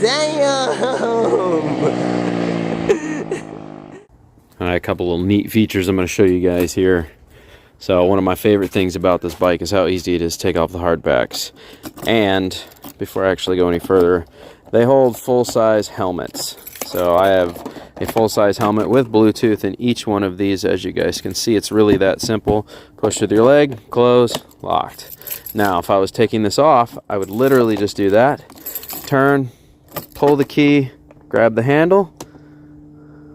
All right, a couple little neat features I'm going to show you guys here. So one of my favorite things about this bike is how easy it is to take off the hard backs. And before I actually go any further, they hold full-size helmets. So I have a full-size helmet with Bluetooth in each one of these. As you guys can see, it's really that simple. Push with your leg, close, locked. Now, if I was taking this off, I would literally just do that. Turn, pull the key, grab the handle,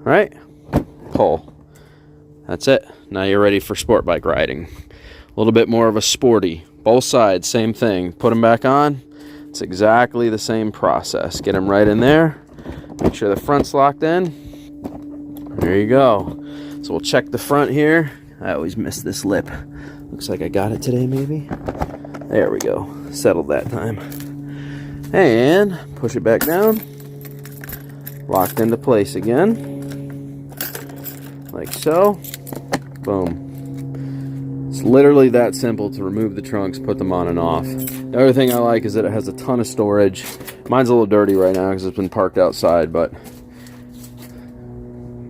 right? Pull. That's it. Now you're ready for sport bike riding. A little bit more of a sporty. Both sides, same thing. Put them back on. It's exactly the same process. Get them right in there. Make sure the front's locked in. There you go. So we'll check the front here. I always miss this lip. Looks like I got it today, maybe. There we go. Settled that time. And push it back down. Locked into place again. Like so. Boom. It's literally that simple to remove the trunks, put them on and off. The other thing I like is that it has a ton of storage. Mine's a little dirty right now because it's been parked outside, but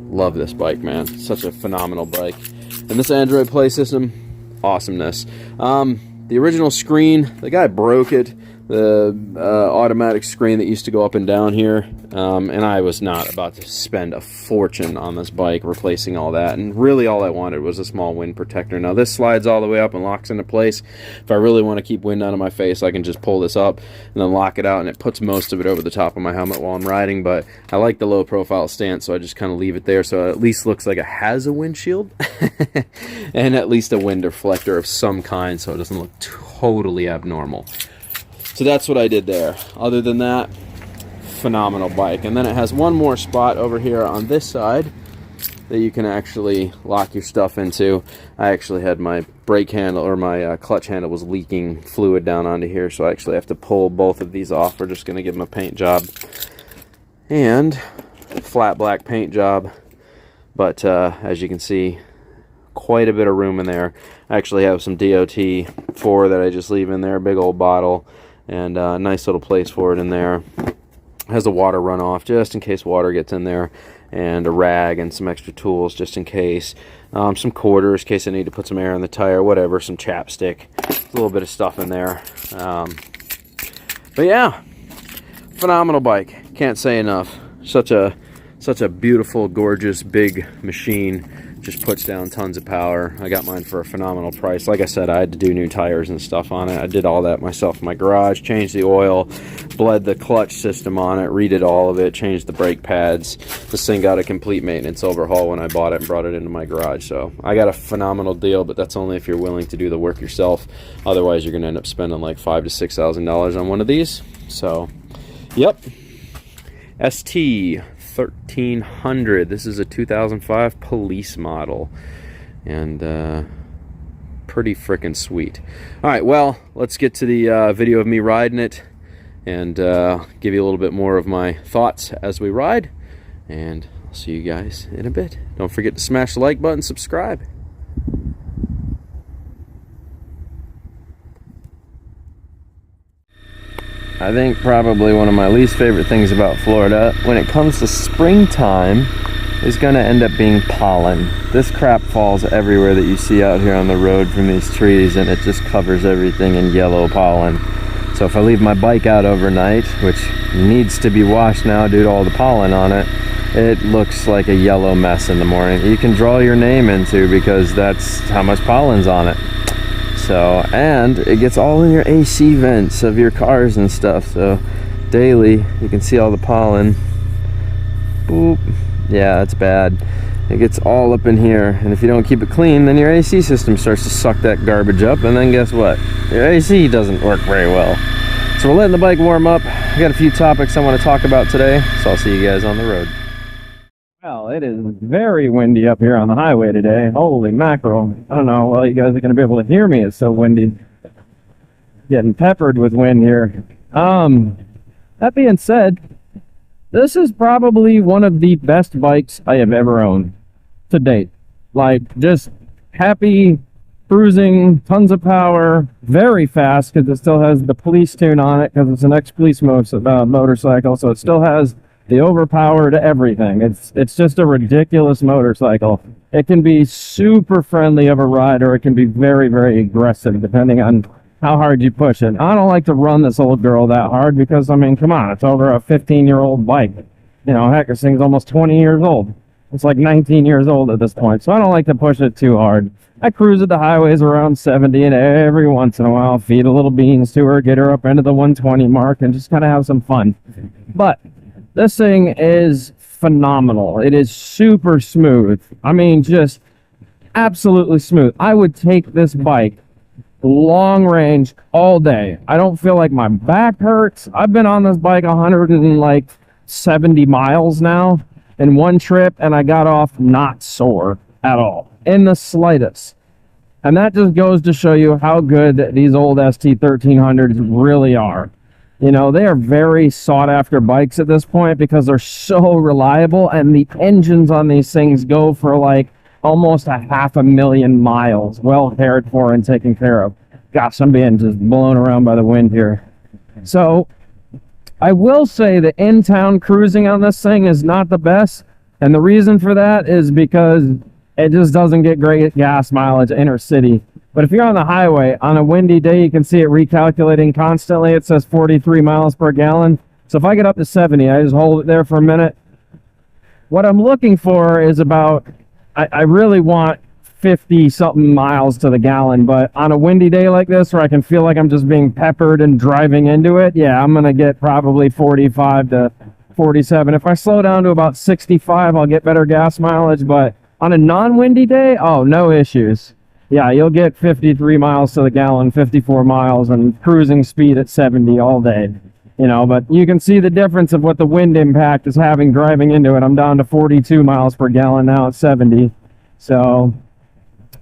love this bike, man. Such a phenomenal bike. And this Android Play system, awesomeness. The original screen, the guy broke it. The automatic screen that used to go up and down here, and I was not about to spend a fortune on this bike replacing all that, and really all I wanted was a small wind protector. Now this slides all the way up and locks into place. If I really want to keep wind out of my face, I can just pull this up and then lock it out, and it puts most of it over the top of my helmet while I'm riding. But I like the low profile stance, so I just kind of leave it there so it at least looks like it has a windshield and at least a wind deflector of some kind, so it doesn't look totally abnormal. So that's what I did there. Other than that, phenomenal bike. And then it has one more spot over here on this side that you can actually lock your stuff into. I actually had my brake handle, or my clutch handle was leaking fluid down onto here, so I actually have to pull both of these off. We're just going to give them a paint job. And flat black paint job. But as you can see, quite a bit of room in there. I actually have some DOT4 that I just leave in there, a big old bottle. And a nice little place for it in there. Has a water runoff just in case water gets in there, and a rag and some extra tools just in case. Some quarters in case I need to put some air in the tire, whatever, some chapstick, a little bit of stuff in there. But yeah, phenomenal bike. Can't say enough. Such a beautiful, gorgeous, big machine. Just puts down tons of power. I got mine for a phenomenal price. Like I said, I had to do new tires and stuff on it. I did all that myself in my garage, changed the oil, bled the clutch system on it, redid all of it, changed the brake pads. This thing got a complete maintenance overhaul when I bought it and brought it into my garage. So I got a phenomenal deal, but that's only if you're willing to do the work yourself. Otherwise, you're going to end up spending like $5,000 to $6,000 on one of these. So, yep. ST1300. This is a 2005 police model, and pretty freaking sweet. All right, well, let's get to the video of me riding it, and give you a little bit more of my thoughts as we ride, and I'll see you guys in a bit. Don't forget to smash the like button, subscribe. I think probably one of my least favorite things about Florida when it comes to springtime is going to end up being pollen. This crap falls everywhere that you see out here on the road from these trees, and it just covers everything in yellow pollen. So if I leave my bike out overnight, which needs to be washed now due to all the pollen on it, it looks like a yellow mess in the morning. You can draw your name into, because that's how much pollen's on it. So, and it gets all in your AC vents of your cars and stuff, so daily you can see all the pollen. Boop. Yeah, that's bad. It gets all up in here, and if you don't keep it clean, then your AC system starts to suck that garbage up, and then guess what? Your AC doesn't work very well. So we're letting the bike warm up. I got a few topics I want to talk about today, so I'll see you guys on the road. Well, it is very windy up here on the highway today. Holy mackerel. I don't know, well, you guys are going to be able to hear me. It's so windy. Getting peppered with wind here. That being said, this is probably one of the best bikes I have ever owned to date. Like, just happy cruising, tons of power, very fast because it still has the police tune on it because it's an ex-police motorcycle, so it still has the overpowered everything. It's just a ridiculous motorcycle. It can be super friendly of a ride, or it can be very, very aggressive depending on how hard you push it. I don't like to run this old girl that hard because, I mean, come on, it's over a 15-year-old bike. You know, heck, this thing's almost 20 years old. It's like 19 years old at this point, so I don't like to push it too hard. I cruise at the highways around 70, and every once in a while feed a little beans to her, get her up into the 120 mark, and just kind of have some fun. But this thing is phenomenal. It is super smooth. I mean, just absolutely smooth. I would take this bike long range all day. I don't feel like my back hurts. I've been on this bike 170 miles now in one trip, and I got off not sore at all, in the slightest. And that just goes to show you how good these old ST1300s really are. You know, they are very sought after bikes at this point because they're so reliable, and the engines on these things go for like almost 500,000 miles, well cared for and taken care of. Gosh, I'm being just blown around by the wind here. So I will say that in-town cruising on this thing is not the best, and the reason for that is because it just doesn't get great gas mileage inner city. But if you're on the highway, on a windy day, you can see it recalculating constantly. It says 43 miles per gallon. So if I get up to 70, I just hold it there for a minute. What I'm looking for is about, I really want 50-something miles to the gallon, but on a windy day like this where I can feel like I'm just being peppered and driving into it, yeah, I'm going to get probably 45 to 47. If I slow down to about 65, I'll get better gas mileage, but on a non-windy day, oh, no issues. Yeah, you'll get 53 miles to the gallon, 54 miles, and cruising speed at 70 all day. You know, but you can see the difference of what the wind impact is having driving into it. I'm down to 42 miles per gallon now at 70. So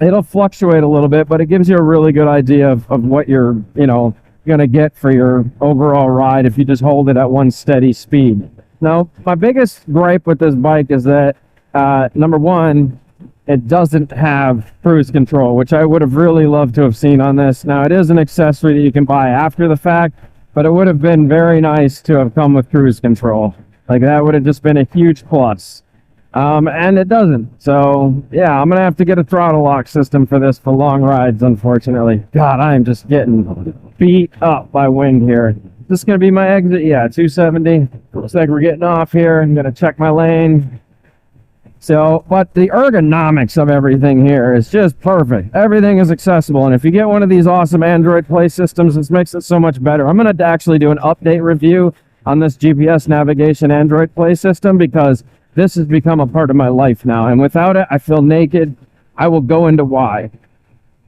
it'll fluctuate a little bit, but it gives you a really good idea of what you're, you know, going to get for your overall ride if you just hold it at one steady speed. Now, my biggest gripe with this bike is that, number one, it doesn't have cruise control, which I would have really loved to have seen on this. Now, it is an accessory that you can buy after the fact, but it would have been very nice to have come with cruise control. Like, that would have just been a huge plus. And it doesn't. So, yeah, I'm going to have to get a throttle lock system for this for long rides, unfortunately. God, I am just getting beat up by wind here. Is this going to be my exit? Yeah, 270. Looks like we're getting off here. I'm going to check my lane. So, but the ergonomics of everything here is just perfect. Everything is accessible, and if you get one of these awesome Android Play systems, this makes it so much better. I'm going to actually do an update review on this GPS navigation Android Play system because this has become a part of my life now, and without it, I feel naked. I will go into why.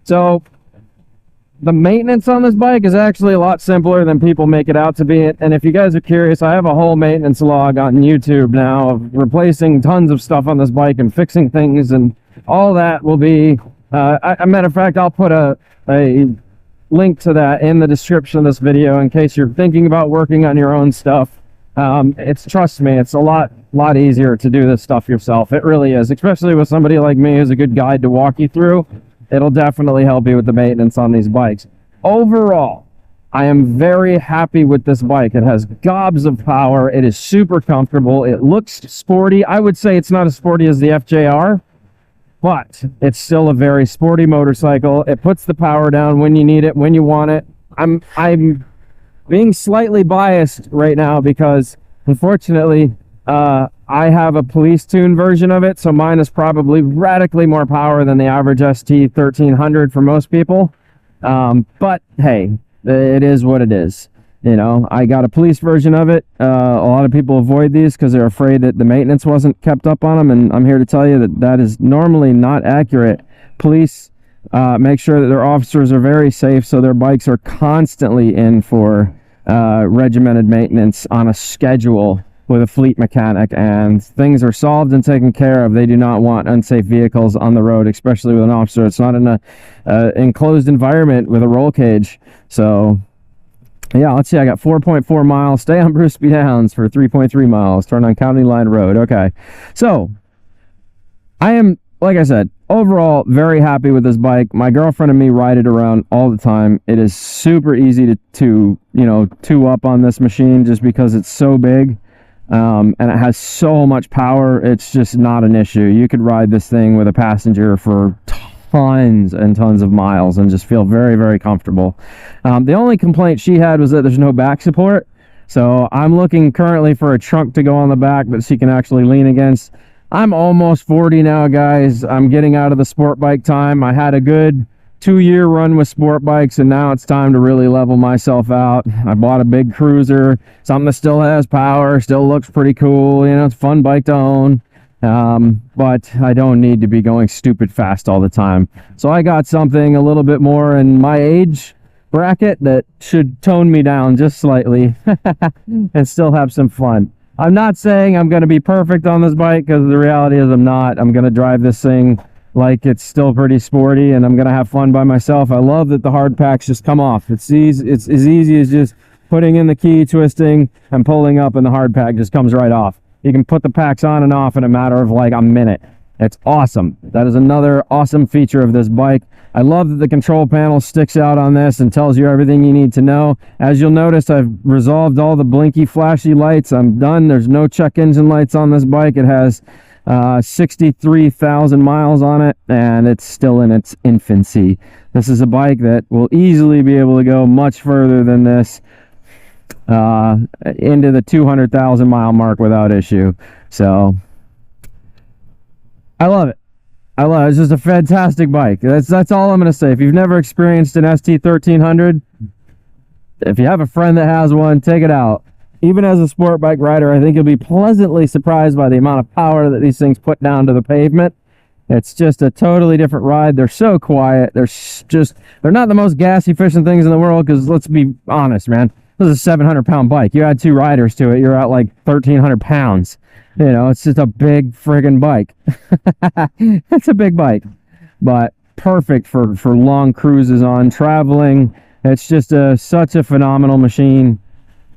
So, the maintenance on this bike is actually a lot simpler than people make it out to be. And if you guys are curious, I have a whole maintenance log on YouTube now of replacing tons of stuff on this bike and fixing things, and all that will be, a matter of fact, I'll put a link to that in the description of this video in case you're thinking about working on your own stuff. Trust me, it's a lot easier to do this stuff yourself. It really is, especially with somebody like me who's a good guide to walk you through. It'll definitely help you with the maintenance on these bikes. Overall, I am very happy with this bike. It has gobs of power. It is super comfortable. It looks sporty. I would say it's not as sporty as the FJR, but it's still a very sporty motorcycle. It puts the power down when you need it, when you want it. I'm being slightly biased right now because, unfortunately, I have a police tune version of it, so mine is probably radically more power than the average ST1300 for most people. But hey, it is what it is. You know, I got a police version of it. A lot of people avoid these because they're afraid that the maintenance wasn't kept up on them, and I'm here to tell you that that is normally not accurate. Police make sure that their officers are very safe, so their bikes are constantly in for regimented maintenance on a schedule with a fleet mechanic, and things are solved and taken care of. They do not want unsafe vehicles on the road, especially with an officer. It's not in a enclosed environment with a roll cage. So yeah, let's see, I got 4.4 miles. Stay on Bruceby Downs for 3.3 miles. Turn on County Line Road. Okay, so I am, like I said, overall, very happy with this bike. My girlfriend and me ride it around all the time. It is super easy to you know, two up on this machine just because it's so big. And it has so much power. It's just not an issue. You could ride this thing with a passenger for tons and tons of miles and just feel very, very comfortable. The only complaint she had was that there's no back support. So I'm looking currently for a trunk to go on the back that she can actually lean against. I'm almost 40 now, guys. I'm getting out of the sport bike time. I had a good 2-year run with sport bikes, and now it's time to really level myself out. I bought a big cruiser, something that still has power, still looks pretty cool. You know, it's a fun bike to own. But I don't need to be going stupid fast all the time. So I got something a little bit more in my age bracket that should tone me down just slightly and still have some fun. I'm not saying I'm going to be perfect on this bike, because the reality is I'm not. I'm going to drive this thing like it's still pretty sporty, and I'm going to have fun by myself. I love that the hard packs just come off. It's as easy as just putting in the key, twisting, and pulling up, and the hard pack just comes right off. You can put the packs on and off in a matter of like a minute. It's awesome. That is another awesome feature of this bike. I love that the control panel sticks out on this and tells you everything you need to know. As you'll notice, I've resolved all the blinky, flashy lights. I'm done. There's no check engine lights on this bike. It has 63,000 miles on it, and it's still in its infancy. This is a bike that will easily be able to go much further than this, into the 200,000 mile mark without issue. So I love it. It's just a fantastic bike. That's all I'm going to say. If you've never experienced an ST1300, if you have a friend that has one, take it out. Even as a sport bike rider, I think you'll be pleasantly surprised by the amount of power that these things put down to the pavement. It's just a totally different ride. They're so quiet. They're not the most gas efficient things in the world, because let's be honest, man. This is a 700-pound bike. You add 2 riders to it, you're at like 1,300 pounds. You know, it's just a big friggin' bike. It's a big bike, but perfect for long cruises on traveling. It's just such a phenomenal machine.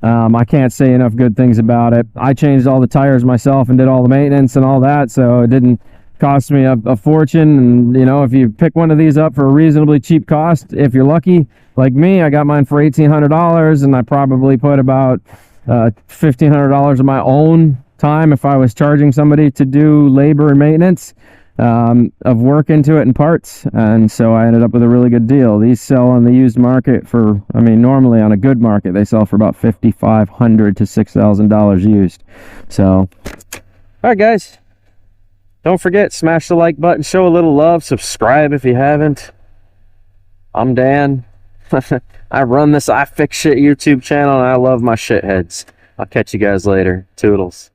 I can't say enough good things about it. I changed all the tires myself and did all the maintenance and all that, so it didn't cost me a fortune. And you know, if you pick one of these up for a reasonably cheap cost, if you're lucky like me, I got mine for $1,800, and I probably put about $1,500 of my own time, if I was charging somebody to do labor and maintenance of work into it and parts. And so I ended up with a really good deal. These sell on the used market for, I mean, normally on a good market they sell for about $5,500 to $6,000 used. So all right, guys, don't forget, smash the like button, show a little love, subscribe if you haven't. I'm Dan. I run this I Fix Shit YouTube channel, and I love my shitheads. I'll catch you guys later. Toodles.